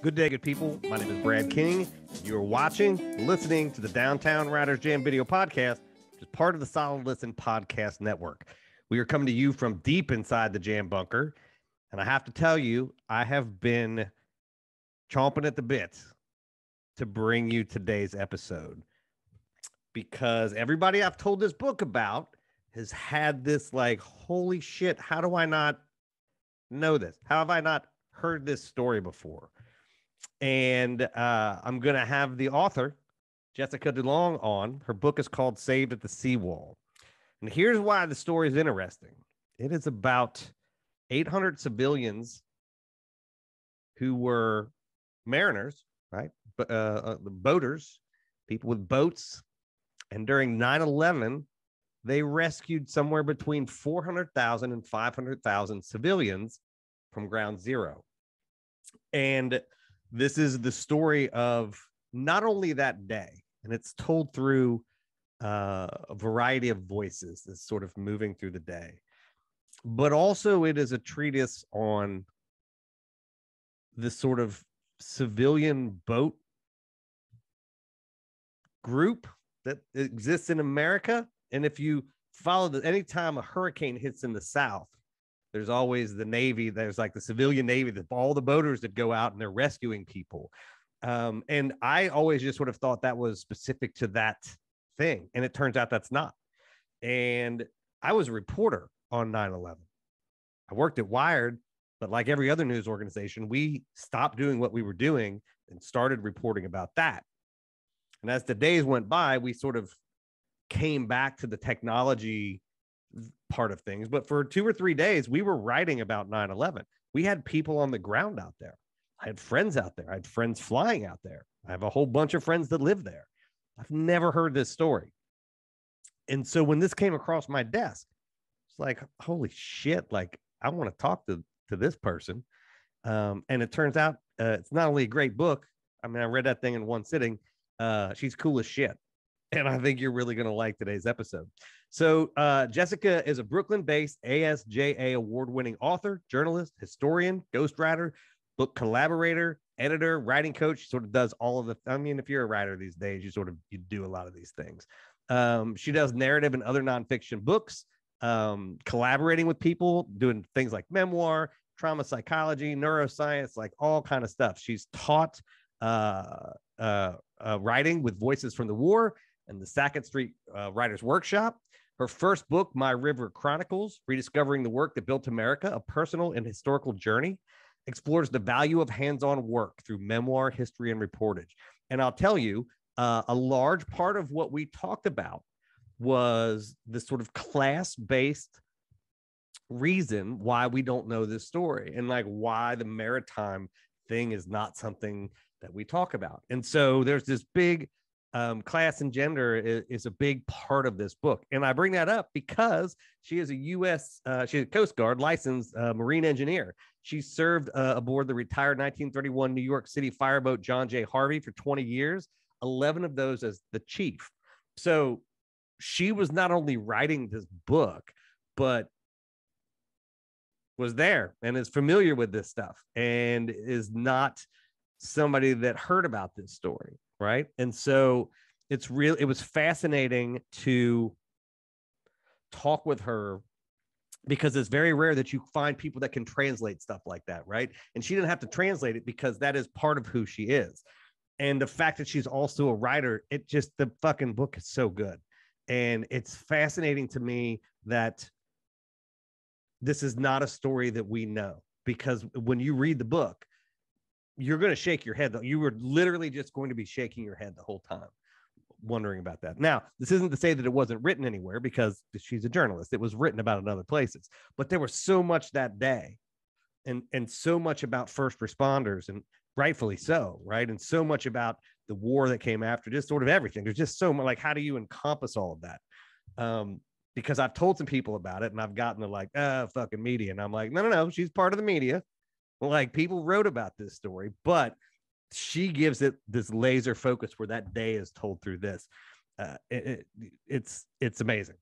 Good day, good people. My name is Brad King. You're watching, listening to the Downtown Writers Jam video podcast, which is part of the Solid Listen podcast network. We are coming to you from deep inside the Jam bunker. And I have to tell you, I have been chomping at the bit to bring you today's episode because everybody I've told this book about has had this like, holy shit, how do I not know this? How have I not heard this story before? And I'm going to have the author, Jessica DuLong, on. Her book is called Saved at the Seawall. And here's why the story is interesting. It is about 800 civilians who were mariners, right? The boaters, people with boats. And during 9/11, they rescued somewhere between 400,000 and 500,000 civilians from ground zero. And this is the story of not only that day, and it's told through a variety of voices that's sort of moving through the day, but also it is a treatise on this sort of civilian boat group that exists in America. And if you follow anytime a hurricane hits in the South, there's always the Navy. There's like the civilian Navy, all the boaters that go out and they're rescuing people. And I always just sort of thought that was specific to that thing. And it turns out that's not. And I was a reporter on 9/11. I worked at Wired, but like every other news organization, we stopped doing what we were doing and started reporting about that. And as the days went by, we sort of came back to the technology part of things. But for 2 or 3 days, we were writing about 9/11. We had people on the ground out there. I had friends out there. I had friends flying out there. I have a whole bunch of friends that live there. I've never heard this story. And so when this came across my desk, it's like, holy shit, like I want to talk to this person. And it turns out it's not only a great book. I mean, I read that thing in one sitting. She's cool as shit. And I think you're really going to like today's episode. So Jessica is a Brooklyn-based ASJA award-winning author, journalist, historian, ghostwriter, book collaborator, editor, writing coach. She sort of does all of the, I mean, if you're a writer these days, you do a lot of these things. She does narrative and other nonfiction books, collaborating with people, doing things like memoir, trauma psychology, neuroscience, like all kind of stuff. She's taught writing with Voices from the War and the Sackett Street Writers Workshop. Her first book, My River Chronicles, Rediscovering the Work That Built America, a personal and historical journey, explores the value of hands-on work through memoir, history, and reportage. And I'll tell you, a large part of what we talked about was this sort of class-based reason why we don't know this story and like why the maritime thing is not something that we talk about. And so there's this big class and gender is a big part of this book. And I bring that up because she is she's a Coast Guard licensed marine engineer. She served aboard the retired 1931 New York City fireboat John J. Harvey for 20 years, 11 of those as the chief. So she was not only writing this book, but was there and is familiar with this stuff and is not somebody that heard about this story. Right. And so it was fascinating to talk with her because it's very rare that you find people that can translate stuff like that. Right. And she didn't have to translate it because that is part of who she is. And the fact that she's also a writer, the fucking book is so good. And it's fascinating to me that this is not a story that we know, because when you read the book, you're going to shake your head, though. You were literally just going to be shaking your head the whole time, wondering about that. Now, this isn't to say that it wasn't written anywhere, because she's a journalist. It was written about in other places. But there was so much that day and so much about first responders, and rightfully so, right? And so much about the war that came after, just sort of everything. There's just so much, like, how do you encompass all of that? Because I've told some people about it, and I've gotten to like, fucking media. And I'm like, no, she's part of the media. Like, people wrote about this story, but she gives it this laser focus where that day is told through this. It's amazing.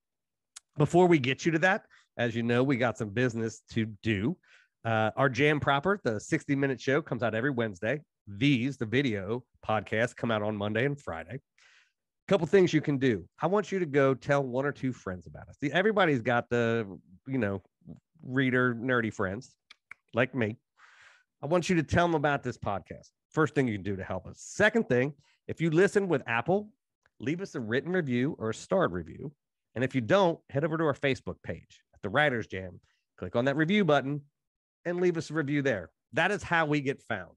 Before we get you to that, as you know, we got some business to do. Our Jam Proper, the 60-minute show, comes out every Wednesday. the video podcast, come out on Monday and Friday. Couple things you can do. I want you to go tell 1 or 2 friends about us. Everybody's got the, reader nerdy friends like me. I want you to tell them about this podcast. First thing you can do to help us. Second thing, if you listen with Apple, leave us a written review or a starred review. And if you don't, head over to our Facebook page at the Writers Jam. Click on that review button and leave us a review there. That is how we get found.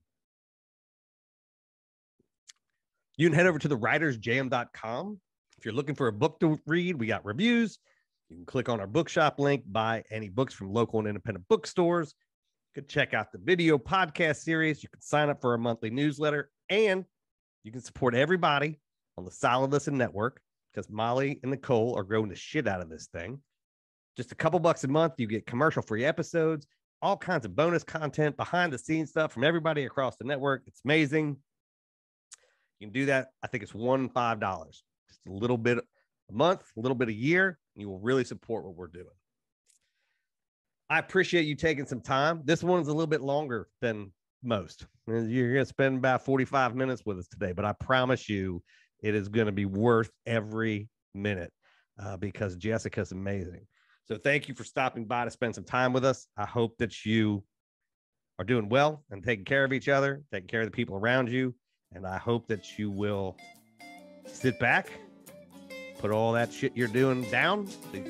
You can head over to thewritersjam.com. If you're looking for a book to read, we got reviews. You can click on our bookshop link, buy any books from local and independent bookstores. You can check out the video podcast series. You can sign up for our monthly newsletter, and you can support everybody on the Solid Listen Network, because Molly and Nicole are growing the shit out of this thing. Just a couple bucks a month, you get commercial-free episodes, all kinds of bonus content, behind-the-scenes stuff from everybody across the network. It's amazing. You can do that. I think it's $5, just a little bit a month, a little bit a year, and you will really support what we're doing. I appreciate you taking some time. This one's a little bit longer than most. You're going to spend about 45 minutes with us today, but I promise you it is going to be worth every minute because Jessica's amazing. So thank you for stopping by to spend some time with us. I hope that you are doing well and taking care of each other, taking care of the people around you. And I hope that you will sit back, put all that shit you're doing down,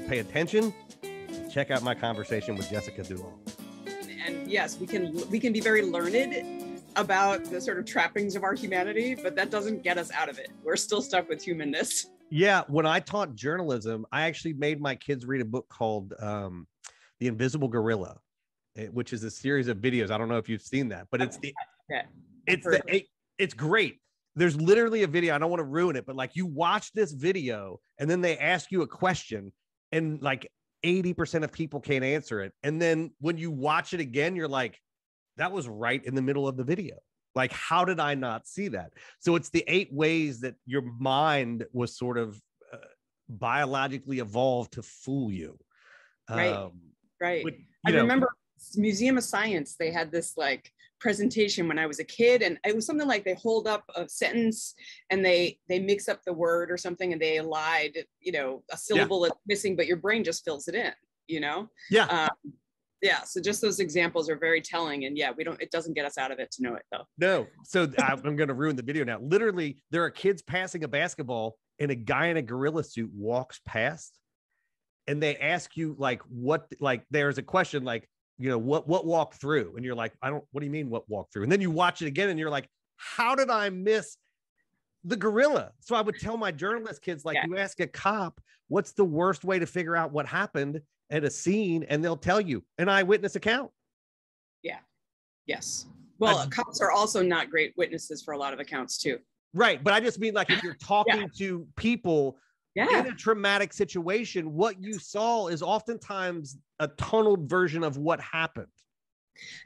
pay attention, and check out my conversation with Jessica DuLong. And yes, we can be very learned about the sort of trappings of our humanity, but that doesn't get us out of it. We're still stuck with humanness. Yeah, when I taught journalism, I actually made my kids read a book called The Invisible Gorilla, which is a series of videos. I don't know if you've seen that, but it's great. There's literally a video. I don't want to ruin it, but like you watch this video and then they ask you a question and like 80% of people can't answer it. And then when you watch it again, you're like, that was right in the middle of the video. Like, how did I not see that? So it's the 8 ways that your mind was sort of biologically evolved to fool you. Right. But, I remember Museum of Science, they had this like presentation when I was a kid, and it was something like they hold up a sentence and they mix up the word or something and they lied, a syllable is missing, but your brain just fills it in, so just those examples are very telling. And it doesn't get us out of it to know it though. No. So I'm going to ruin the video now. Literally, there are kids passing a basketball and a guy in a gorilla suit walks past and they ask you there's a question like, what walked through? And you're like, what do you mean what walked through? And then you watch it again and you're like, how did I miss the gorilla? So I would tell my journalist kids, you ask a cop, what's the worst way to figure out what happened at a scene? And they'll tell you an eyewitness account. Yeah. Yes. Well, cops are also not great witnesses for a lot of accounts too. Right. But I just mean if you're talking to people in a traumatic situation, what you saw is oftentimes a tunneled version of what happened.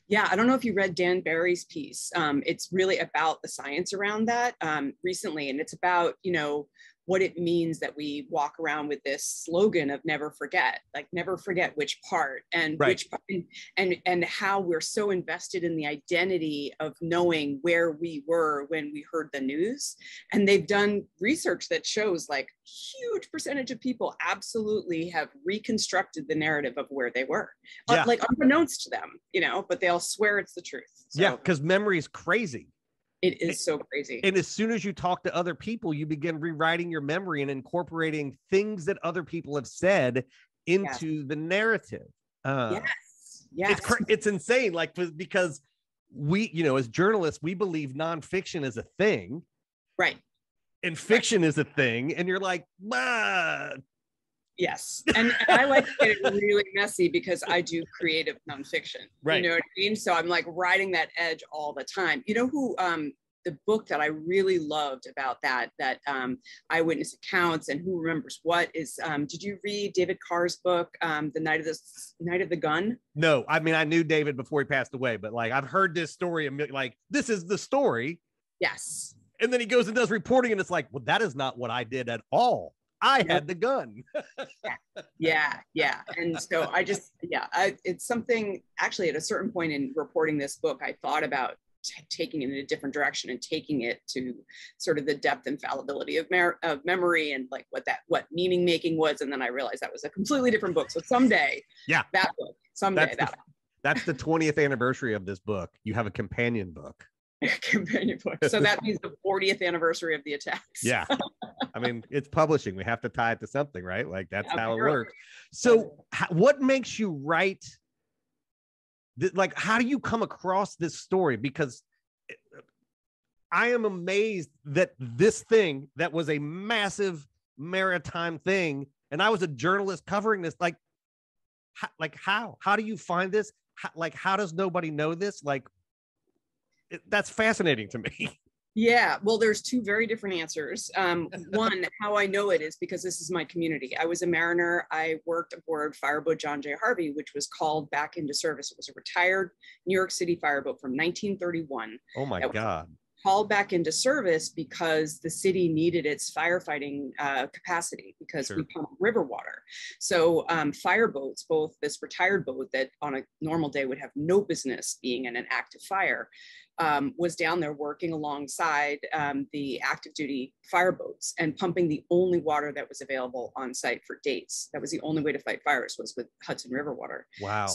Yeah, I don't know if you read Dan Barry's piece. It's really about the science around that recently. And it's about, what it means that we walk around with this slogan of never forget, never forget which part and which part, and how we're so invested in the identity of knowing where we were when we heard the news. And they've done research that shows huge percentage of people absolutely have reconstructed the narrative of where they were, unbeknownst to them, but they'll swear it's the truth. So, because memory is crazy. It is so crazy. And as soon as you talk to other people, you begin rewriting your memory and incorporating things that other people have said into the narrative. Yes. It's insane. Because we, as journalists, we believe nonfiction is a thing. Right. And fiction is a thing. And you're like, bah. Yes. And I like to get it really messy because I do creative nonfiction. Right. You know what I mean? So I'm riding that edge all the time. You know who the book that I really loved about that eyewitness accounts and who remembers what is, did you read David Carr's book, The Night of the Gun? No, I mean, I knew David before he passed away, but I've heard this story and this is the story. Yes. And then he goes and does reporting and it's well, that is not what I did at all. I had the gun. Yeah. And so it's something, actually at a certain point in reporting this book, I thought about taking it in a different direction and taking it to sort of the depth and fallibility of memory and like what meaning making was. And then I realized that was a completely different book. So someday, yeah, that book, someday that's the 20th anniversary of this book. You have a companion book. Companion book. So that means the 40th anniversary of the attacks. Yeah. I mean, it's publishing. We have to tie it to something, right? Like that's how it works. So what makes you write? Like, how do you come across this story? Because I am amazed that this thing that was a massive maritime thing, and I was a journalist covering this, how do you find this? How does nobody know this? That's fascinating to me. Yeah, well, there's two very different answers. One, how I know it is because this is my community. I was a mariner. I worked aboard fireboat John J. Harvey, which was called back into service. It was a retired New York City fireboat from 1931. Oh my God. Called back into service because the city needed its firefighting capacity because we pump river water. So fireboats, both this retired boat that on a normal day would have no business being in an active fire, was down there working alongside the active duty fireboats and pumping the only water that was available on site for days. That was the only way to fight fires, was with Hudson River water. Wow.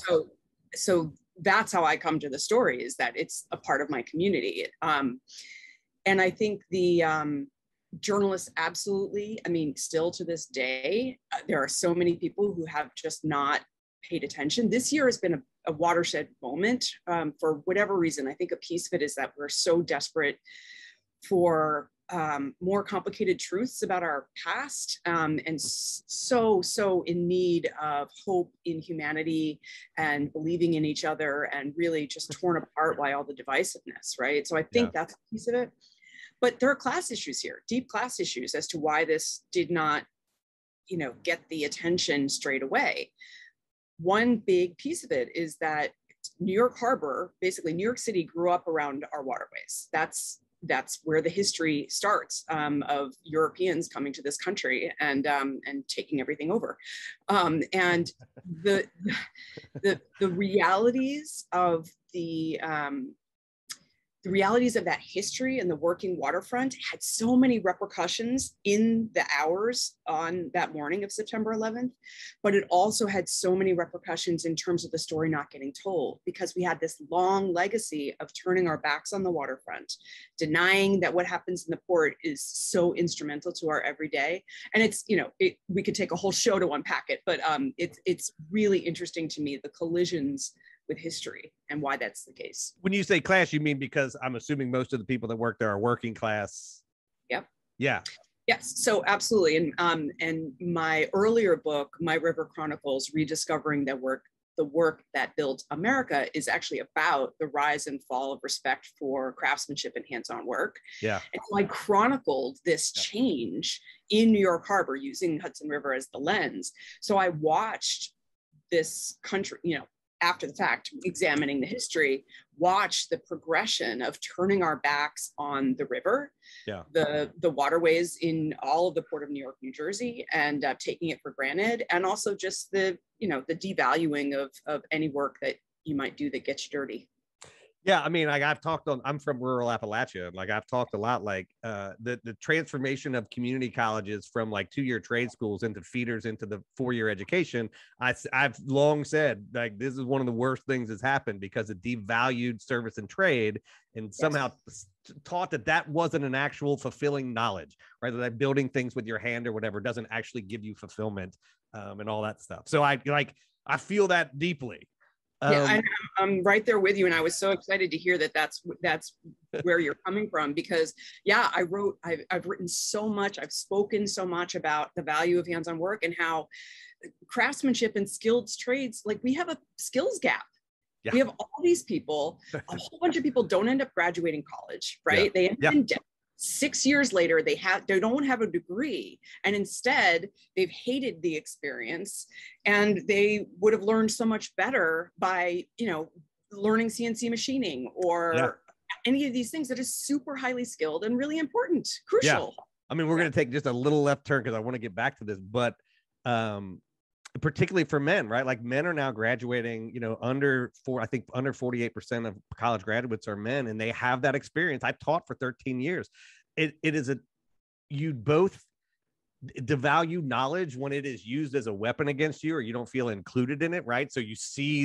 So that's how I come to the story, is that it's a part of my community. And I think the journalists absolutely, I mean, still to this day, there are so many people who have just not paid attention. This year has been a watershed moment for whatever reason. I think a piece of it is that we're so desperate for more complicated truths about our past, and so in need of hope in humanity and believing in each other, and really just torn apart by all the divisiveness, right? So I think that's a piece of it. But there are class issues here, deep class issues, as to why this did not, get the attention straight away. One big piece of it is that New York Harbor, basically New York City, grew up around our waterways. That's where the history starts, of Europeans coming to this country and taking everything over. And the realities of the realities of that history and the working waterfront had so many repercussions in the hours on that morning of September 11th, but it also had so many repercussions in terms of the story not getting told, because we had this long legacy of turning our backs on the waterfront, denying that what happens in the port is so instrumental to our everyday. And it's, we could take a whole show to unpack it, but it's really interesting to me, the collisions with history and why that's the case. When you say class, you mean because I'm assuming most of the people that work there are working class. Yep. Yeah. Yes. So absolutely. And my earlier book, My River Chronicles, Rediscovering the work that built America, is actually about the rise and fall of respect for craftsmanship and hands-on work. Yeah. And so I chronicled this change in New York Harbor using Hudson River as the lens. So I watched this country, after the fact, examining the history, watch the progression of turning our backs on the river, the waterways in all of the Port of New York, New Jersey, and taking it for granted, and also just the devaluing of any work that you might do that gets you dirty. Yeah, I mean, I'm from rural Appalachia. Like, I've talked a lot, like the transformation of community colleges from like 2-year trade schools into feeders into the 4-year education. I've long said, like, this is one of the worst things that's happened, because it devalued service and trade, and somehow taught that wasn't an actual fulfilling knowledge, right? That building things with your hand or whatever doesn't actually give you fulfillment, and all that stuff. So I feel that deeply. Yeah, I'm right there with you, and I was so excited to hear that that's where you're coming from, because I've written so much, I've spoken so much about the value of hands-on work and how craftsmanship and skilled trades, like, we have a skills gap. Yeah. We have all these people, a whole bunch of people don't end up graduating college, right? Yeah. They end up in debt. 6 years later, they don't have a degree, and instead they've hated the experience, and they would have learned so much better by, learning CNC machining or any of these things that is super highly skilled and really important, crucial. Yeah. I mean, we're going to take just a little left turn because I want to get back to this, but particularly for men, right? Like men are now graduating, under 48% of college graduates are men, and they have that experience. I taught for 13 years. It is you both devalue knowledge when it is used as a weapon against you, or you don't feel included in it, right? So you see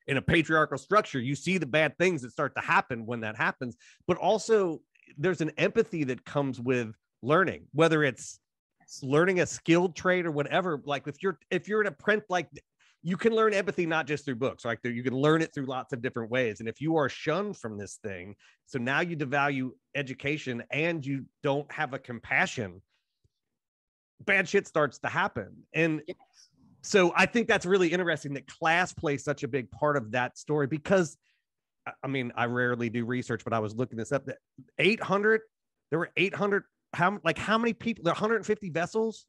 in a patriarchal structure, you see the bad things that start to happen when that happens, but also there's an empathy that comes with learning, whether it's learning a skilled trade or whatever. Like if you're an apprentice, like you can learn empathy not just through books, like you can learn it through lots of different ways. And if you are shunned from this thing, so now you devalue education and you don't have a compassion, bad shit starts to happen. And so I think that's really interesting that class plays such a big part of that story, because I mean, I rarely do research, but I was looking this up, that there were 800, how many people, there are 150 vessels.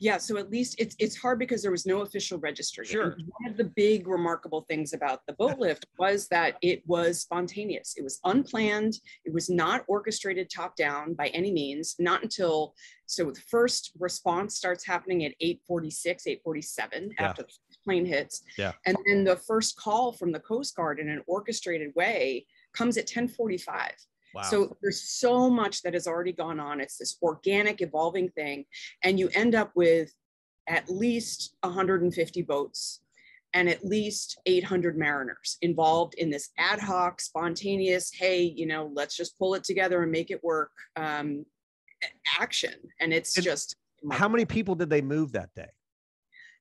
Yeah, so at least it's hard because there was no official registry. Sure. And one of the big remarkable things about the boat lift was that it was spontaneous. It was unplanned. It was not orchestrated top down by any means, not until, so the first response starts happening at 8:46, 8:47 after the plane hits. Yeah. And then the first call from the Coast Guard in an orchestrated way comes at 10:45. Wow. So there's so much that has already gone on. It's this organic, evolving thing. And you end up with at least 150 boats and at least 800 mariners involved in this ad hoc, spontaneous, hey, let's just pull it together and make it work action. And it's just remarkable. How many people did they move that day?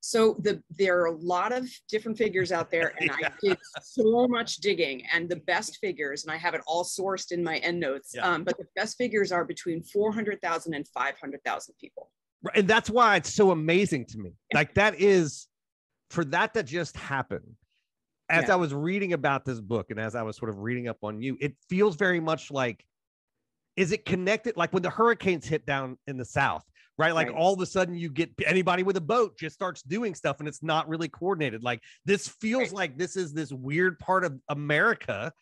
So there are a lot of different figures out there, and I did so much digging, and the best figures, and I have it all sourced in my endnotes, but the best figures are between 400,000 and 500,000 people. And that's why it's so amazing to me. Like that is, for that to just happen, as I was reading about this book and as I was sort of reading up on you, it feels very much like, is it connected? Like when the hurricanes hit down in the South, right? Like all of a sudden you get anybody with a boat just starts doing stuff and it's not really coordinated. Like this feels like this is this weird part of America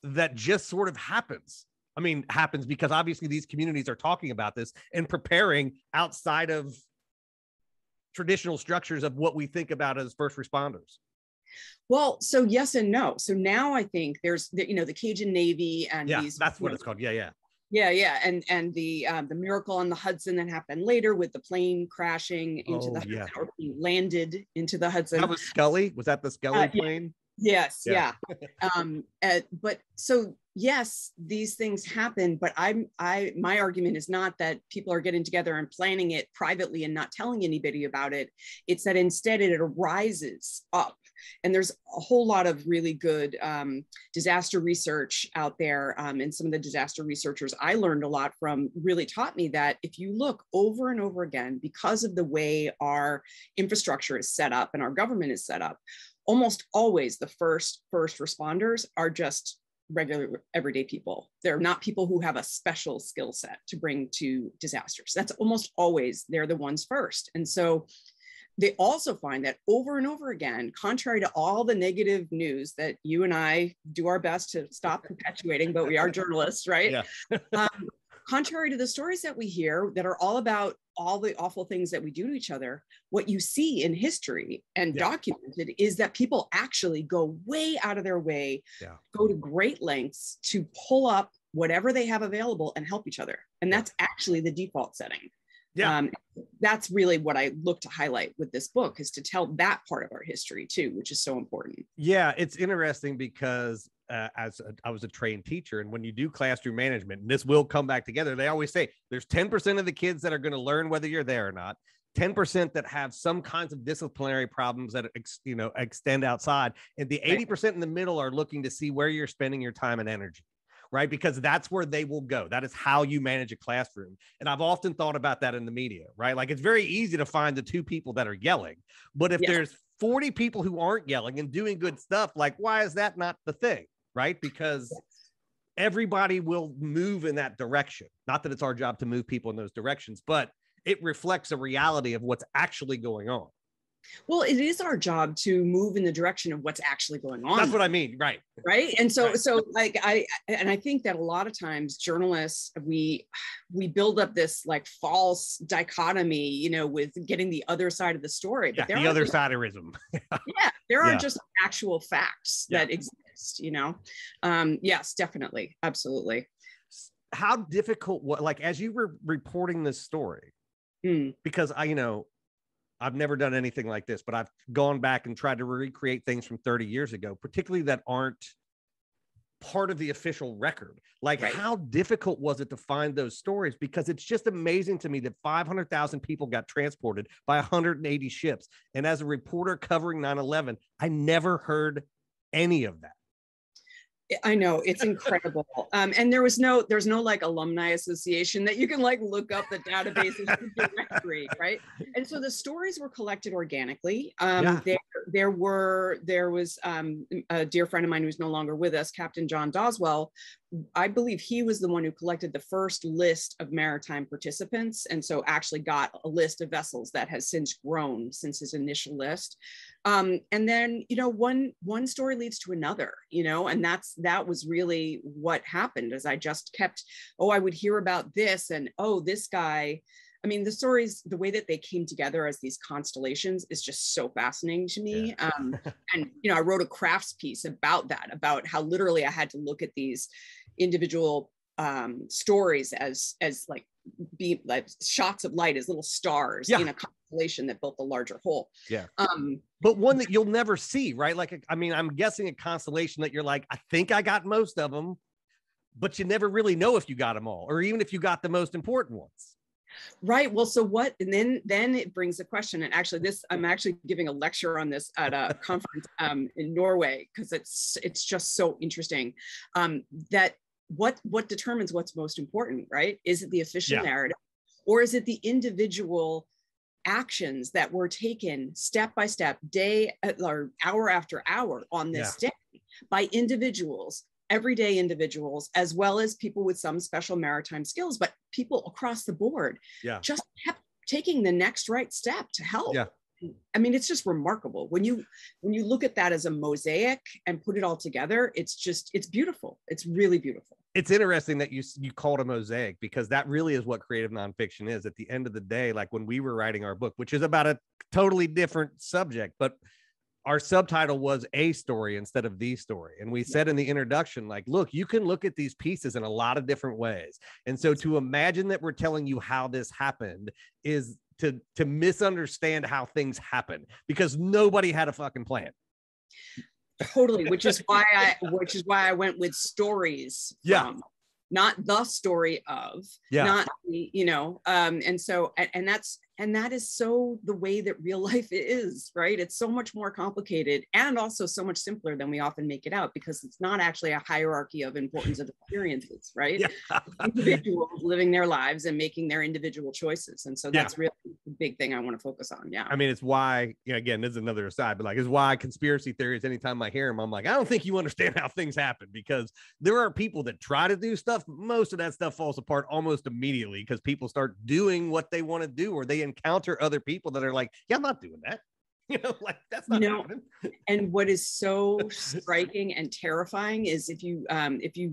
that just sort of happens. I mean, happens because obviously these communities are talking about this and preparing outside of traditional structures of what we think about as first responders. Well, so yes and no. So now I think there's the Cajun Navy and these. That's what it's called. Yeah. And the miracle on the Hudson that happened later with the plane crashing into the Hudson, or being landed into the Hudson. That was Scully. Was that the Scully plane? Yes. Yeah. But so yes, these things happen. But my argument is not that people are getting together and planning it privately and not telling anybody about it. It's that instead it arises up. And there's a whole lot of really good disaster research out there. And some of the disaster researchers I learned a lot from really taught me that if you look over and over again, because of the way our infrastructure is set up and our government is set up, almost always the first responders are just regular everyday people. They're not people who have a special skill set to bring to disasters. That's almost always, they're the ones first. And so they also find that over and over again, contrary to all the negative news that you and I do our best to stop perpetuating, but we are journalists, right? Yeah. Contrary to the stories that we hear that are all about all the awful things that we do to each other, what you see in history and documented is that people actually go way out of their way, go to great lengths to pull up whatever they have available and help each other. And that's actually the default setting. That's really what I look to highlight with this book, is to tell that part of our history too, which is so important. Yeah, it's interesting because I was a trained teacher, and when you do classroom management, and this will come back together, they always say there's 10% of the kids that are going to learn whether you're there or not, 10% that have some kinds of disciplinary problems that extend outside, and the 80% in the middle are looking to see where you're spending your time and energy. Right? Because that's where they will go. That is how you manage a classroom. And I've often thought about that in the media, right? Like it's very easy to find the 2 people that are yelling, but if there's 40 people who aren't yelling and doing good stuff, like why is that not the thing? Right? Because everybody will move in that direction. Not that it's our job to move people in those directions, but it reflects a reality of what's actually going on. Well, it is our job to move in the direction of what's actually going on. That's what I mean. Right. Right. And so, Right. so like I think that a lot of times journalists, we build up this like false dichotomy, you know, with getting the other side of the story. But the other siderism. Yeah, there are just actual facts that exist, you know. Yes, definitely. Absolutely. How difficult, like, as you were reporting this story, because I've never done anything like this, but I've gone back and tried to recreate things from 30 years ago, particularly that aren't part of the official record. Like, how difficult was it to find those stories? Because it's just amazing to me that 500,000 people got transported by 180 ships. And as a reporter covering 9/11, I never heard any of that. I know, it's incredible. And there's no like alumni association that you can like look up the databases directory, right? And so the stories were collected organically. There was a dear friend of mine who's no longer with us, Captain John Doswell. I believe he was the one who collected the first list of maritime participants, and so actually got a list of vessels that has since grown since his initial list. And then, one story leads to another, and that was really what happened. As I just kept, I would hear about this, and this guy. I mean, the stories, the way that they came together as these constellations is just so fascinating to me. And, I wrote a crafts piece about that, about how literally I had to look at these individual stories as like shots of light, as little stars in a constellation that built a larger whole. But one that you'll never see, right? Like, I mean, I'm guessing a constellation that you're like, I think I got most of them, but you never really know if you got them all, or even if you got the most important ones. Right. Well, so what? And then it brings the question. And actually, I'm actually giving a lecture on this at a conference in Norway, because it's just so interesting. That what determines what's most important, right? Is it the official narrative, or is it the individual actions that were taken step by step, day or hour after hour on this day by individuals? Everyday individuals, as well as people with some special maritime skills, but people across the board just kept taking the next right step to help. I mean, it's just remarkable when you look at that as a mosaic and put it all together. It's beautiful. It's really beautiful. It's interesting that you called a mosaic, because that really is what creative nonfiction is. At the end of the day, like when we were writing our book, which is about a totally different subject, but our subtitle was A Story instead of The Story. And we said in the introduction, like, look, you can look at these pieces in a lot of different ways. And so to imagine that we're telling you how this happened is to misunderstand how things happen, because nobody had a fucking plan. Totally, which is why I went with stories from, not the story of, not the, and that is so the way that real life is, right? It's so much more complicated, and also so much simpler than we often make it out, because it's not actually a hierarchy of importance of experiences, right? Individuals living their lives and making their individual choices. And so that's really the big thing I want to focus on. I mean, it's why, again, this is another aside, but like, it's why conspiracy theories, anytime I hear them, I'm like, I don't think you understand how things happen, because there are people that try to do stuff. Most of that stuff falls apart almost immediately, because people start doing what they want to do, or they encounter other people that are like, I'm not doing that. Like, that's not happening. And what is so striking and terrifying is if you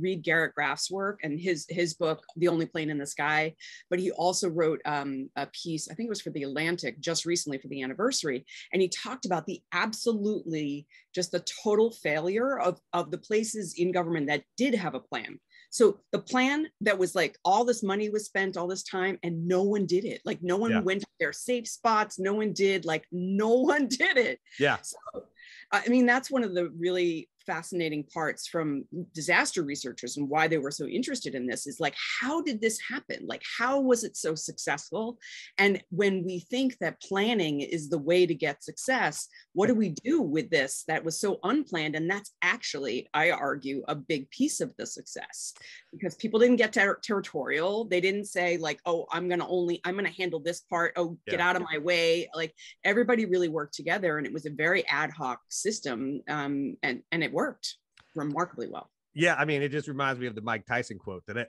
read Garrett Graff's work and his book, The Only Plane in the Sky, but he also wrote a piece, I think it was for The Atlantic, just recently for the anniversary. And he talked about the total failure of the places in government that did have a plan. So the plan that was like, all this money was spent, all this time, and no one did it. Like, no one went to their safe spots. No one did it. So, I mean, that's one of the really fascinating parts from disaster researchers, and why they were so interested in this is like, how did this happen? Like, how was it so successful? And when we think that planning is the way to get success, what do we do with this that was so unplanned? And that's actually, I argue, a big piece of the success, because people didn't get territorial. They didn't say like, I'm going to handle this part. Get out of my way. Like, everybody really worked together, and it was a very ad hoc system. And it worked remarkably well. I mean, it just reminds me of the Mike Tyson quote that,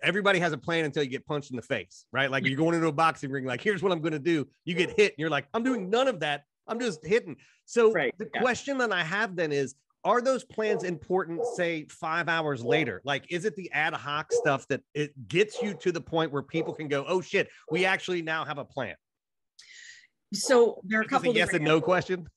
everybody has a plan until you get punched in the face, right? Like, you're going into a boxing ring, like, here's what I'm going to do. You get hit and you're like, I'm doing none of that, I'm just hitting. So Right. the question that I have then is, are those plans important, say 5 hours later? Like, is it the ad hoc stuff that it gets you to the point where people can go, oh shit, we actually now have a plan? So there are a couple of yes and no question.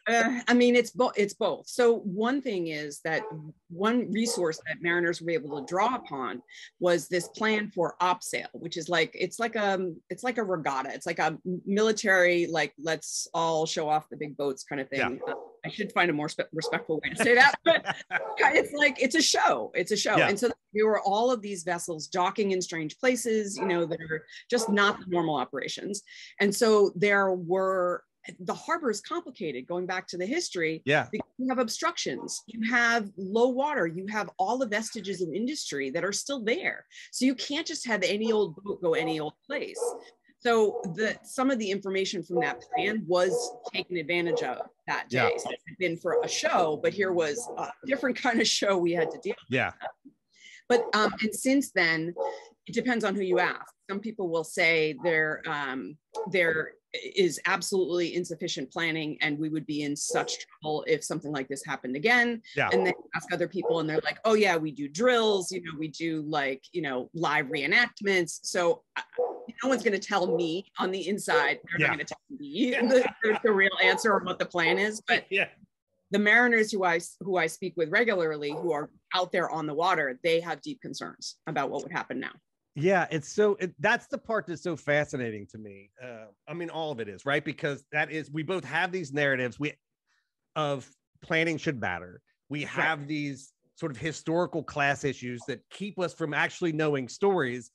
I mean, it's both. So one thing is that one resource that mariners were able to draw upon was this plan for op sail, which is like it's like a regatta. It's like a military, like, let's all show off the big boats kind of thing. Yeah. I should find a more respectful way to say that, but it's a show. It's a show. Yeah. And so there were all of these vessels docking in strange places, that are just not the normal operations. And so the harbor is complicated, going back to the history. Yeah. Because you have obstructions, you have low water, you have all the vestiges of industry that are still there. So you can't just have any old boat go any old place. So some of the information from that plan was taken advantage of that day. Yeah. So it had been for a show, but here was a different kind of show we had to deal with. Yeah. But and since then, it depends on who you ask. Some people will say there is absolutely insufficient planning and we would be in such trouble if something like this happened again. Yeah. And then ask other people and they're like, oh yeah, we do drills, we do live reenactments. So no one's going to tell me on the inside. They're not going to tell me the real answer or what the plan is. But the mariners who I speak with regularly, who are out there on the water, they have deep concerns about what would happen now. Yeah, that's the part that's so fascinating to me. I mean, all of it is, right? Because we both have these narratives of planning should matter. We have these sort of historical class issues that keep us from actually knowing stories.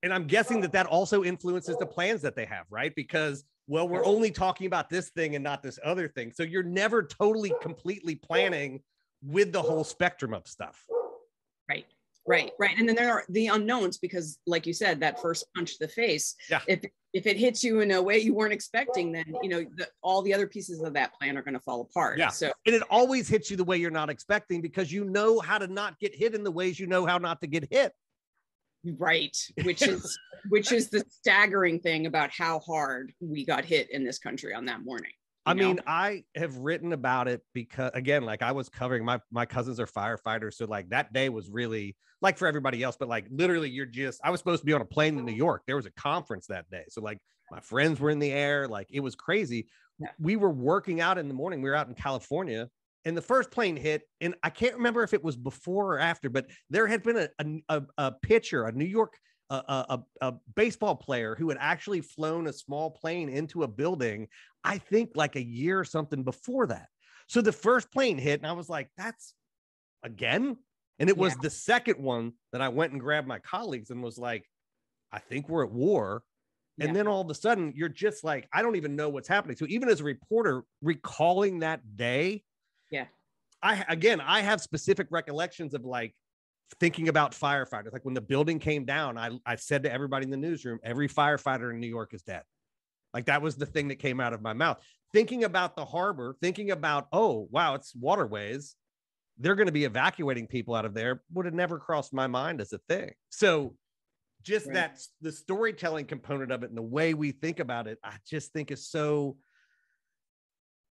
And I'm guessing that also influences the plans that they have, right? Because, well, we're only talking about this thing and not this other thing. So you're never totally, completely planning with the whole spectrum of stuff. Right. And then there are the unknowns, because like you said, that first punch to the face, if it hits you in a way you weren't expecting, then, all the other pieces of that plan are going to fall apart. Yeah. So, and it always hits you the way you're not expecting, because you know how to not get hit in the ways you know how not to get hit. Right. Which is the staggering thing about how hard we got hit in this country on that morning. I mean, I have written about it because, again, like I was covering, my cousins are firefighters. So like that day was really like for everybody else, but like literally I was supposed to be on a plane in New York. There was a conference that day. So like my friends were in the air, like it was crazy. Yeah. We were working out in the morning. We were out in California and the first plane hit. And I can't remember if it was before or after, but there had been a pitcher, a New York, a baseball player who had actually flown a small plane into a building, I think like a year or something before that. So the first plane hit and I was like, that's again. And it was the second one that I went and grabbed my colleagues and was like, I think we're at war. Yeah. And then all of a sudden you're just like, I don't even know what's happening. So even as a reporter recalling that day, I have specific recollections of like thinking about firefighters. Like when the building came down, I said to everybody in the newsroom, every firefighter in New York is dead. Like that was the thing that came out of my mouth. Thinking about the harbor, thinking about, oh, wow, it's waterways. They're going to be evacuating people out of there would have never crossed my mind as a thing. So just that's the storytelling component of it and the way we think about it, I just think is so,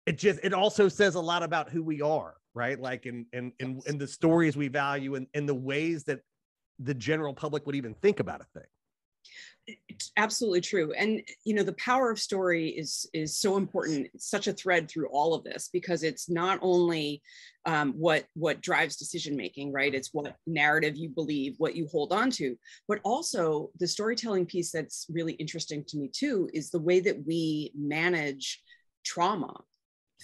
it also says a lot about who we are, right? Like in the stories we value and the ways that the general public would even think about a thing. It's absolutely true. And, the power of story is so important. It's such a thread through all of this, because it's not only what drives decision-making, right? It's what narrative you believe, what you hold on to, but also the storytelling piece that's really interesting to me too, is the way that we manage trauma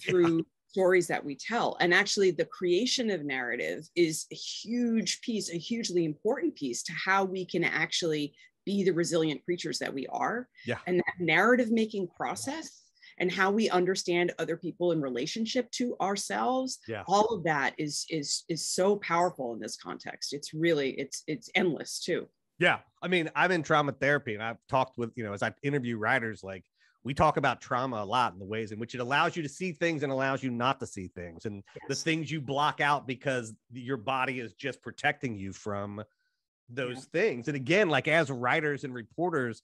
through stories that we tell. And actually the creation of narrative is a huge piece, a hugely important piece to how we can actually be the resilient creatures that we are. Yeah. And that narrative making process and how we understand other people in relationship to ourselves, all of that is so powerful in this context. It's really, it's endless too. Yeah. I mean, I'm in trauma therapy and I've talked with, as I interview writers, like we talk about trauma a lot in the ways in which it allows you to see things and allows you not to see things. And the things you block out because your body is just protecting you from those things. And again, like as writers and reporters,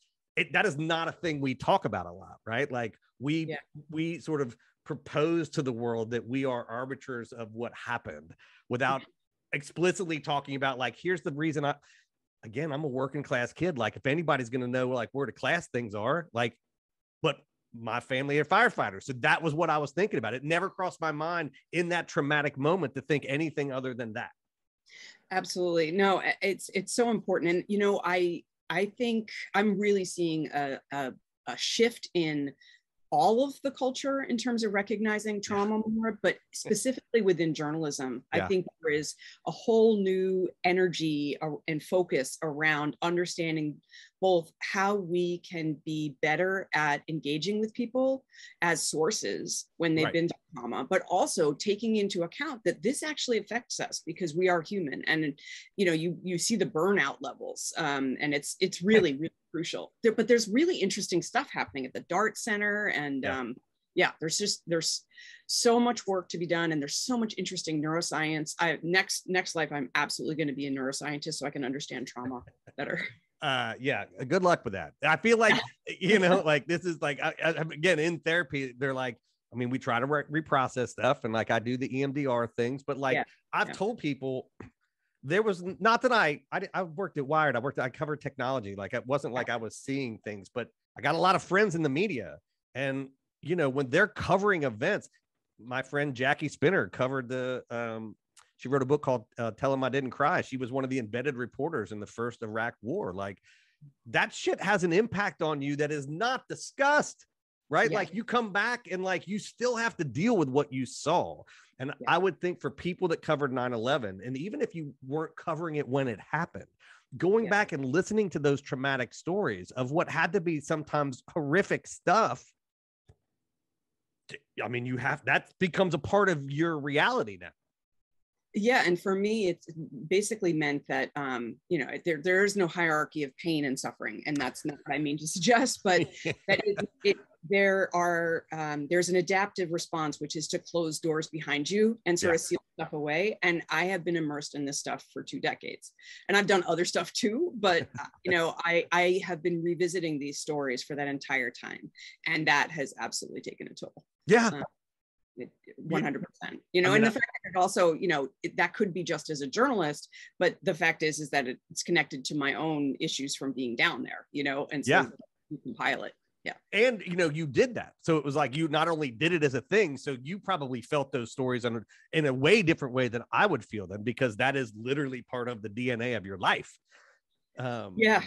that is not a thing we talk about a lot, right? Like we sort of propose to the world that we are arbiters of what happened without explicitly talking about like, here's the reason I'm a working class kid. Like if anybody's going to know like where the class things are, like, but my family are firefighters. So that was what I was thinking about. It never crossed my mind in that traumatic moment to think anything other than that. Absolutely. No, it's so important. And, you know, I think I'm really seeing a shift in all of the culture in terms of recognizing trauma more, but specifically within journalism. I think there is a whole new energy and focus around understanding both how we can be better at engaging with people as sources when they've been through trauma, but also taking into account that this actually affects us because we are human. And, you know, you see the burnout levels, and it's really, really crucial. But there's really interesting stuff happening at the Dart Center, and there's so much work to be done, and there's so much interesting neuroscience. Next life, I'm absolutely going to be a neuroscientist so I can understand trauma better. Good luck with that. I feel like, you know, like this is like, again, in therapy, they're like, I mean, we try to reprocess stuff, and like I do the EMDR things, but like I've told people, there was not that I worked at Wired. I covered technology. Like it wasn't like I was seeing things, but I got a lot of friends in the media, and you know, when they're covering events, my friend Jackie Spinner covered she wrote a book called Tell 'Em I Didn't Cry. She was one of the embedded reporters in the first Iraq war. Like that shit has an impact on you that is not discussed, right? Like you come back and like, you still have to deal with what you saw. And I would think for people that covered 9/11, and even if you weren't covering it when it happened, going back and listening to those traumatic stories of what had to be sometimes horrific stuff. I mean, that becomes a part of your reality now. Yeah. And for me, it's basically meant that, you know, there is no hierarchy of pain and suffering. And that's not what I mean to suggest, but that there's an adaptive response, which is to close doors behind you and sort of seal stuff away. And I have been immersed in this stuff for 2 decades, and I've done other stuff too, but you know, I have been revisiting these stories for that entire time. And that has absolutely taken a toll. 100%, you know, I mean, and the fact that it also, you know, that could be just as a journalist, but the fact is that it's connected to my own issues from being down there, you know, and so you compile it. Yeah. And, you know, you did that. So it was like, you not only did it as a thing, so you probably felt those stories in a way different way than I would feel them, because that is literally part of the DNA of your life. Yeah.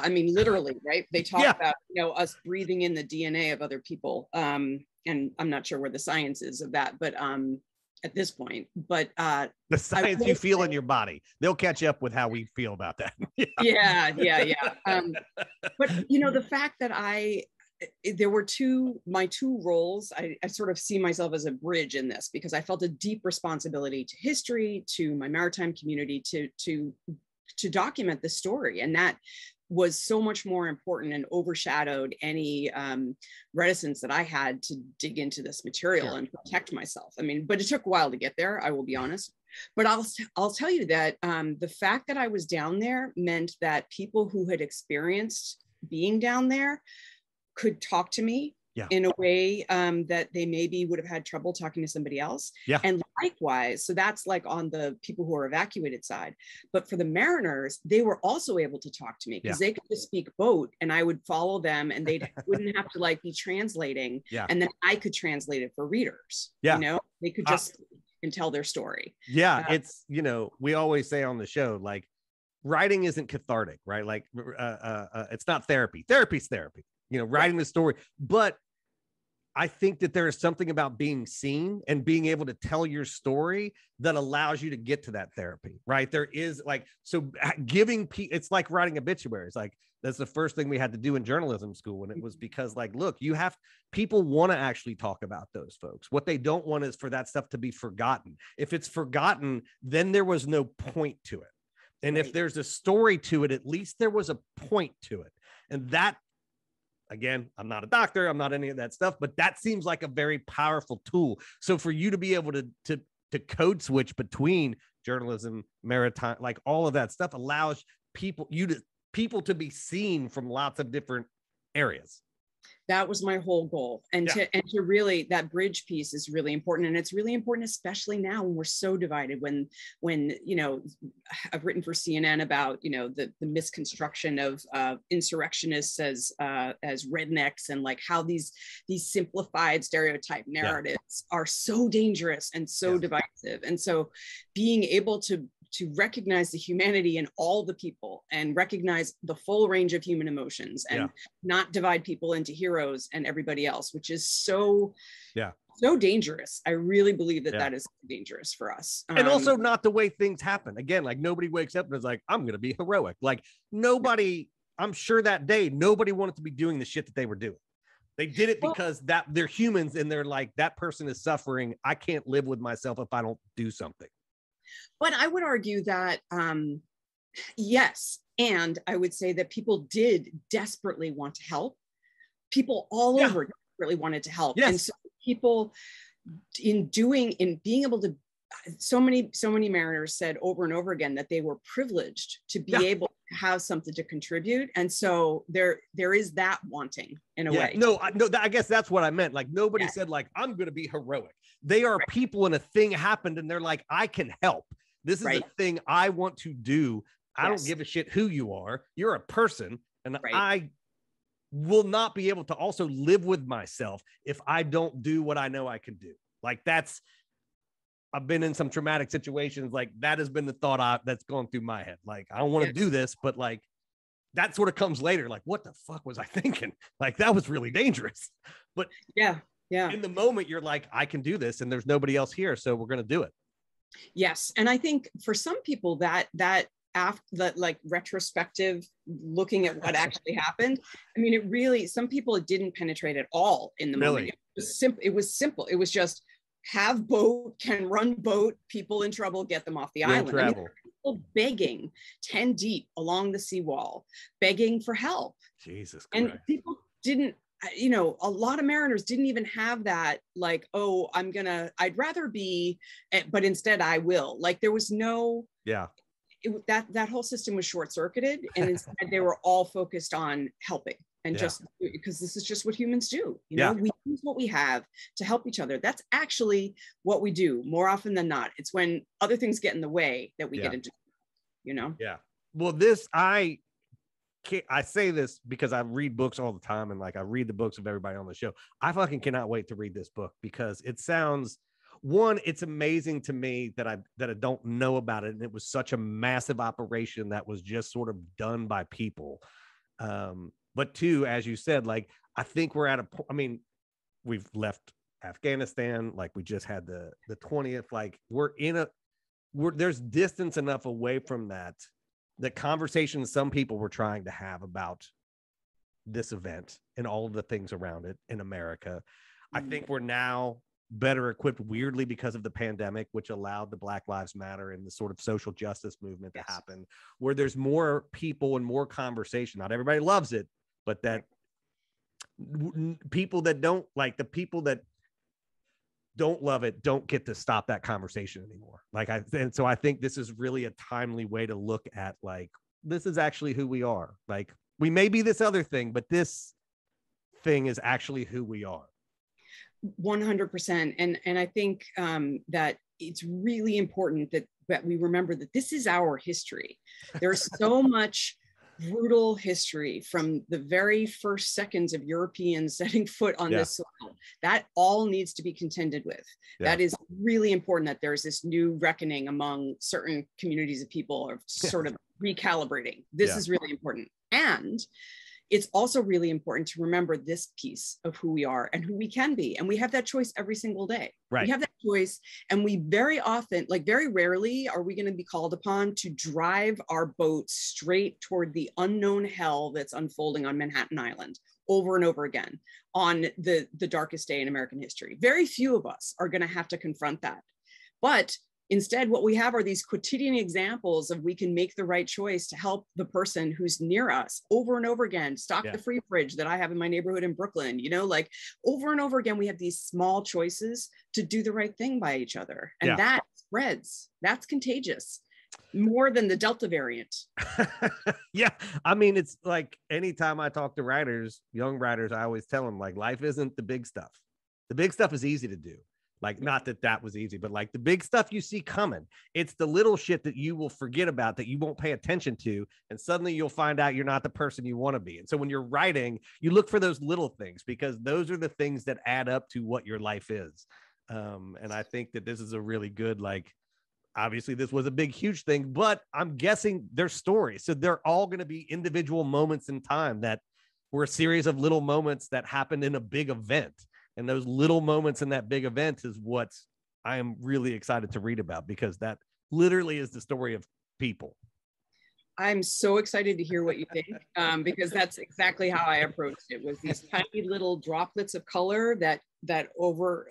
I mean, literally, right? They talk about, you know, us breathing in the DNA of other people. And I'm not sure where the science is of that, but at this point, but the science you feel in your body, they'll catch up with how we feel about that. But you know, the fact that there were my two roles, I sort of see myself as a bridge in this, because I felt a deep responsibility to history, to my maritime community, to document the story. And that was so much more important and overshadowed any reticence that I had to dig into this material and protect myself. I mean, but it took a while to get there, I will be honest. But I'll tell you that the fact that I was down there meant that people who had experienced being down there could talk to me in a way that they maybe would have had trouble talking to somebody else. And likewise, so that's like on the people who are evacuated side. But for the mariners, they were also able to talk to me because they could just speak boat, and I would follow them, and they wouldn't have to like be translating. And then I could translate it for readers. You know, they could just and tell their story. It's, you know, we always say on the show, like, writing isn't cathartic, right? Like it's not therapy. Therapy's therapy, you know, writing the story. But I think that there is something about being seen and being able to tell your story that allows you to get to that therapy, right? There is like, so giving people, it's like writing obituaries. Like that's the first thing we had to do in journalism school. And it was because like, look, people want to actually talk about those folks. What they don't want is for that stuff to be forgotten. If it's forgotten, then there was no point to it. And if there's a story to it, at least there was a point to it. And that, again, I'm not a doctor, I'm not any of that stuff, but that seems like a very powerful tool. So for you to be able to code switch between journalism, maritime, like all of that stuff allows people to be seen from lots of different areas. That was my whole goal. And to really, that bridge piece is really important. And it's really important, especially now when we're so divided, when, you know, I've written for CNN about, you know, the misconstruction of insurrectionists as rednecks, and like how these simplified stereotype narratives are so dangerous and so divisive. And so being able to recognize the humanity in all the people and recognize the full range of human emotions, and not divide people into heroes and everybody else, which is so dangerous. I really believe that is dangerous for us. And also not the way things happen. Again, like nobody wakes up and is like, I'm going to be heroic. Like nobody, I'm sure that day, nobody wanted to be doing the shit that they were doing. They did it because that they're humans, and they're like, that person is suffering. I can't live with myself if I don't do something. But I would argue that, yes. And I would say that people did desperately want to help. People all over really wanted to help. Yes. And so people in being able to, so many mariners said over and over again that they were privileged to be able to have something to contribute. And so there is that wanting in a way. No, I guess that's what I meant. Like nobody said like, I'm going to be heroic. They are people, and a thing happened and they're like, I can help. This is a thing I want to do. I don't give a shit who you are. You're a person. And I will not be able to also live with myself if I don't do what I know I can do. Like I've been in some traumatic situations. Like that has been the thought that's gone through my head. Like, I don't want to do this, but like, that sort of comes later. Like, what the fuck was I thinking? Like, that was really dangerous. But in the moment, you're like, I can do this, and there's nobody else here, so we're going to do it. Yes. And I think for some people that after that, like retrospective looking at what actually happened, I mean, some people it didn't penetrate at all in the moment. It was simple. It was just have boat, can run boat, people in trouble, get them off the island. I mean, people begging 10 deep along the seawall, begging for help. Jesus Christ. And people didn't, you know, a lot of mariners didn't even have that, like, oh, I'd rather be, but instead I will. Like there was no, that whole system was short-circuited, and instead they were all focused on helping. And just because this is just what humans do, you know, we use what we have to help each other. That's actually what we do more often than not. It's when other things get in the way that we get into, you know? Yeah. Well, I say this because I read books all the time, and like I read the books of everybody on the show. I fucking cannot wait to read this book, because it sounds, one, it's amazing to me that I don't know about it, and it was such a massive operation that was just sort of done by people. But two, as you said, like I think we're at a point. I mean, we've left Afghanistan, like we just had the 20th. Like there's distance enough away from that. The conversations some people were trying to have about this event and all of the things around it in America. I think we're now better equipped, weirdly, because of the pandemic, which allowed the Black Lives Matter and the sort of social justice movement to happen, where there's more people and more conversation. Not everybody loves it, but that people that don't, like the people that don't love it, don't get to stop that conversation anymore. And so I think this is really a timely way to look at, like, this is actually who we are. Like, we may be this other thing, but this thing is actually who we are. 100%. And I think that it's really important that we remember that this is our history. There's so much brutal history from the very first seconds of Europeans setting foot on this soil. That all needs to be contended with. That is really important, that there's this new reckoning among certain communities of people, of sort of recalibrating. This is really important. And it's also really important to remember this piece of who we are and who we can be. And we have that choice every single day. We have that choice. And we very often, like very rarely, are we going to be called upon to drive our boat straight toward the unknown hell that's unfolding on Manhattan Island over and over again on the darkest day in American history. Very few of us are going to have to confront that. But instead, what we have are these quotidian examples of we can make the right choice to help the person who's near us over and over again. Stock the free fridge that I have in my neighborhood in Brooklyn, you know, like over and over again, we have these small choices to do the right thing by each other. And that spreads, that's contagious. more than the Delta variant. Yeah. I mean, it's like anytime I talk to writers, young writers, I always tell them like life isn't the big stuff. The big stuff is easy to do. Like, not that that was easy, but like the big stuff you see coming. It's the little shit that you will forget about, that you won't pay attention to. And suddenly you'll find out you're not the person you want to be. And so when you're writing, you look for those little things, because those are the things that add up to what your life is. And I think that this is a really good, like, obviously this was a big, huge thing, but I'm guessing there's stories. So they're all going to be individual moments in time that were a series of little moments that happened in a big event. And those little moments in that big event is what I am really excited to read about, because that literally is the story of people. I'm so excited to hear what you think, because that's exactly how I approached it, was these tiny little droplets of color that over,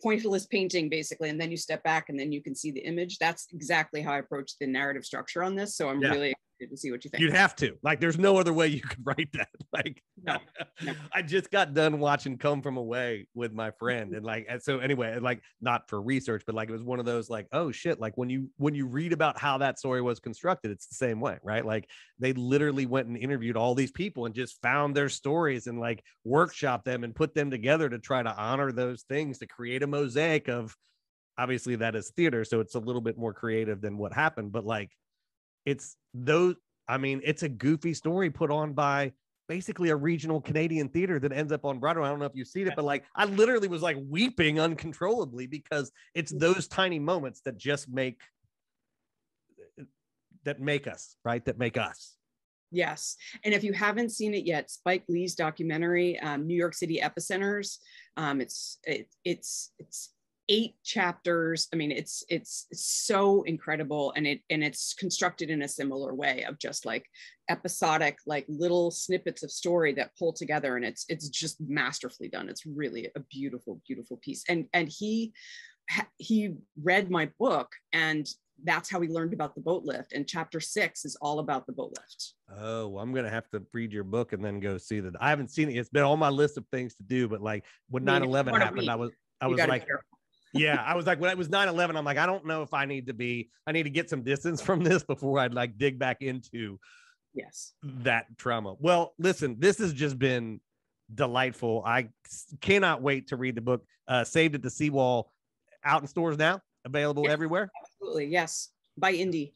pointillist painting basically, and then you step back and then you can see the image. That's exactly how I approached the narrative structure on this. So I'm really excited to see what you think. You'd have to, like, there's no other way you could write that. Like, no. I just got done watching Come From Away with my friend, and so anyway, like, not for research, but like it was one of those like, oh shit, like when you read about how that story was constructed, it's the same way, right? Like they literally went and interviewed all these people and just found their stories and like workshop them and put them together to try to honor those things, to create a mosaic of, obviously that is theater, so it's a little bit more creative than what happened, but like it's those, I mean, it's a goofy story put on by basically a regional Canadian theater that ends up on Broadway. I don't know if you've seen it, but like I literally was like weeping uncontrollably, because it's those tiny moments that just make us, right? That make us. Yes. And if you haven't seen it yet, Spike Lee's documentary, New York City Epicenters, it's 8 chapters. I mean, it's so incredible, and it's constructed in a similar way of just like episodic, like little snippets of story that pull together, and it's just masterfully done. It's really a beautiful, beautiful piece. And he read my book, and that's how we learned about the boat lift. And chapter 6 is all about the boat lift. Oh, well, I'm going to have to read your book and then go see that. I haven't seen it. It's been on my list of things to do, but like when 9/11 happened, I was like, yeah, I was like, when it was 9/11, I'm like, I don't know if I need to get some distance from this before I'd like dig back into that trauma. Well, listen, this has just been delightful. I cannot wait to read the book. Saved at the Seawall, out in stores now, available everywhere. Absolutely. Yes. By Indie.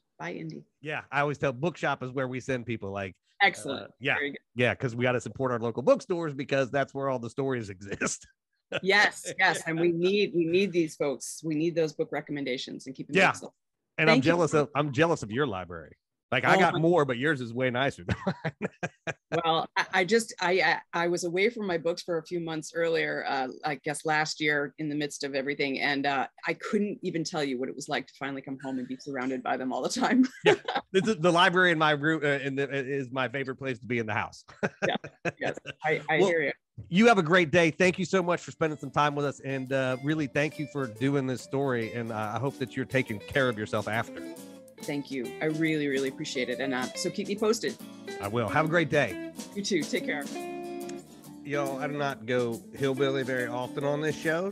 Yeah. I always tell bookshop is where we send people. Like, excellent. Yeah. Because we got to support our local bookstores, because that's where all the stories exist. Yes. And we need these folks. We need those book recommendations, and keep them excellent. And I'm jealous of your library. Like I got more, but yours is way nicer. Well, I was away from my books for a few months earlier, I guess last year, in the midst of everything. And I couldn't even tell you what it was like to finally come home and be surrounded by them all the time. Yeah, the library in my room is my favorite place to be in the house. Yes, I hear you. You have a great day. Thank you so much for spending some time with us. And really, thank you for doing this story. And I hope that you're taking care of yourself after. Thank you. I really, really appreciate it. And so keep me posted. I will. Have a great day. You too. Take care. Y'all, I do not go hillbilly very often on this show,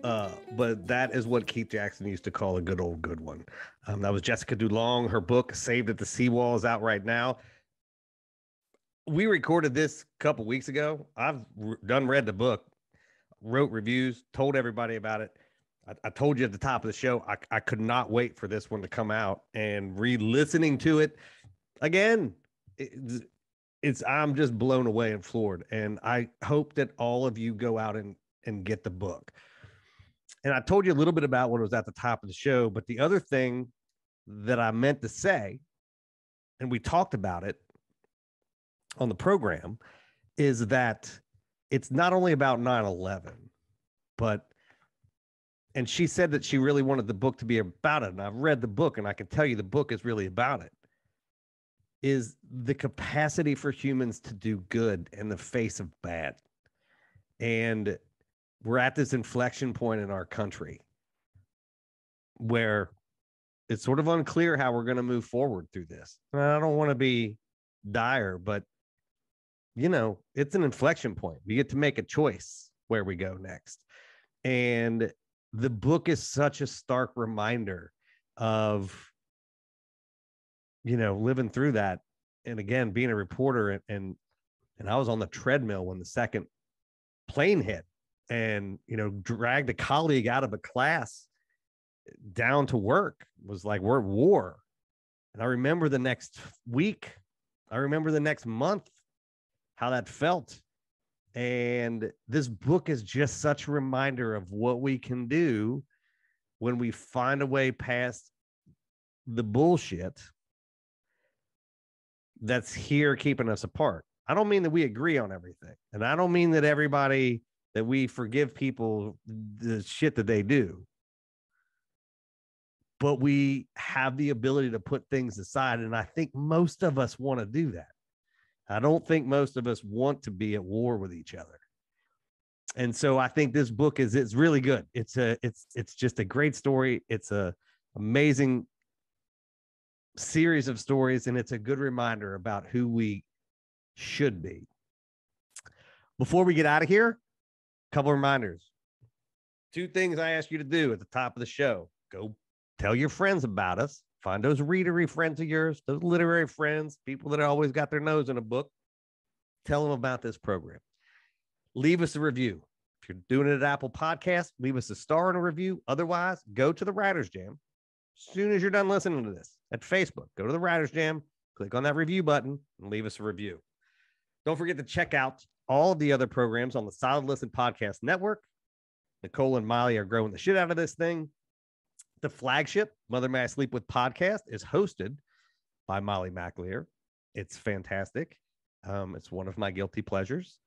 but that is what Keith Jackson used to call a good old good one. That was Jessica DuLong. Her book, Saved at the Seawall, is out right now. We recorded this a couple weeks ago. I've read the book, wrote reviews, told everybody about it. I told you at the top of the show, I could not wait for this one to come out, and re-listening to it again. I'm just blown away and floored. And I hope that all of you go out and get the book. And I told you a little bit about what was at the top of the show, but the other thing that I meant to say, and we talked about it on the program, is that it's not only about 9/11, and she said that she really wanted the book to be about it. And I've read the book, and I can tell you the book is really about it, is the capacity for humans to do good in the face of bad. And we're at this inflection point in our country where it's sort of unclear how we're going to move forward through this. And I don't want to be dire, but it's an inflection point. We get to make a choice where we go next. And the book is such a stark reminder of living through that. And again, being a reporter, and I was on the treadmill when the second plane hit, and, dragged a colleague out of a class down to work. Was like, we're at war. And I remember the next week, I remember the next month, how that felt. And this book is just such a reminder of what we can do when we find a way past the bullshit that's here keeping us apart. I don't mean that we agree on everything. And I don't mean that we forgive people the shit that they do. But we have the ability to put things aside. And I think most of us want to do that. I don't think most of us want to be at war with each other. And so I think this book it's really good. It's just a great story. It's a amazing series of stories, and it's a good reminder about who we should be. Before we get out of here, a couple of reminders. 2 things I ask you to do at the top of the show. Go tell your friends about us. Find those readery friends of yours, those literary friends, people that always got their nose in a book. Tell them about this program. Leave us a review. If you're doing it at Apple Podcasts, leave us a star and a review. Otherwise, go to the Writers Jam. As soon as you're done listening to this at Facebook, go to the Writers Jam, click on that review button, and leave us a review. Don't forget to check out all of the other programs on the Solid Listen Podcast Network. Nicole and Molly are growing the shit out of this thing. The flagship Mother May I Sleep With podcast is hosted by Molly McAleer. It's fantastic. It's one of my guilty pleasures.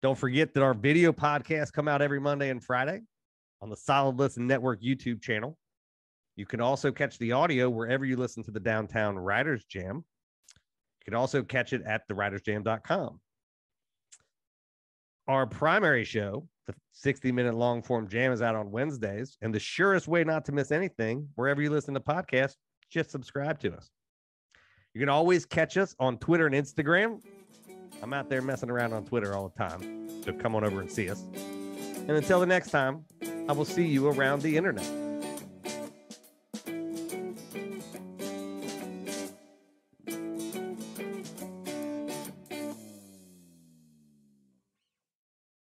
Don't forget that our video podcasts come out every Monday and Friday on the Solid Listen Network YouTube channel. You can also catch the audio wherever you listen to the Downtown Writers Jam. You can also catch it at thewritersjam.com. Our primary show, the 60-minute long-form jam, is out on Wednesdays. And the surest way not to miss anything, wherever you listen to podcasts, just subscribe to us. You can always catch us on Twitter and Instagram. I'm out there messing around on Twitter all the time. So come on over and see us. And until the next time, I will see you around the internet.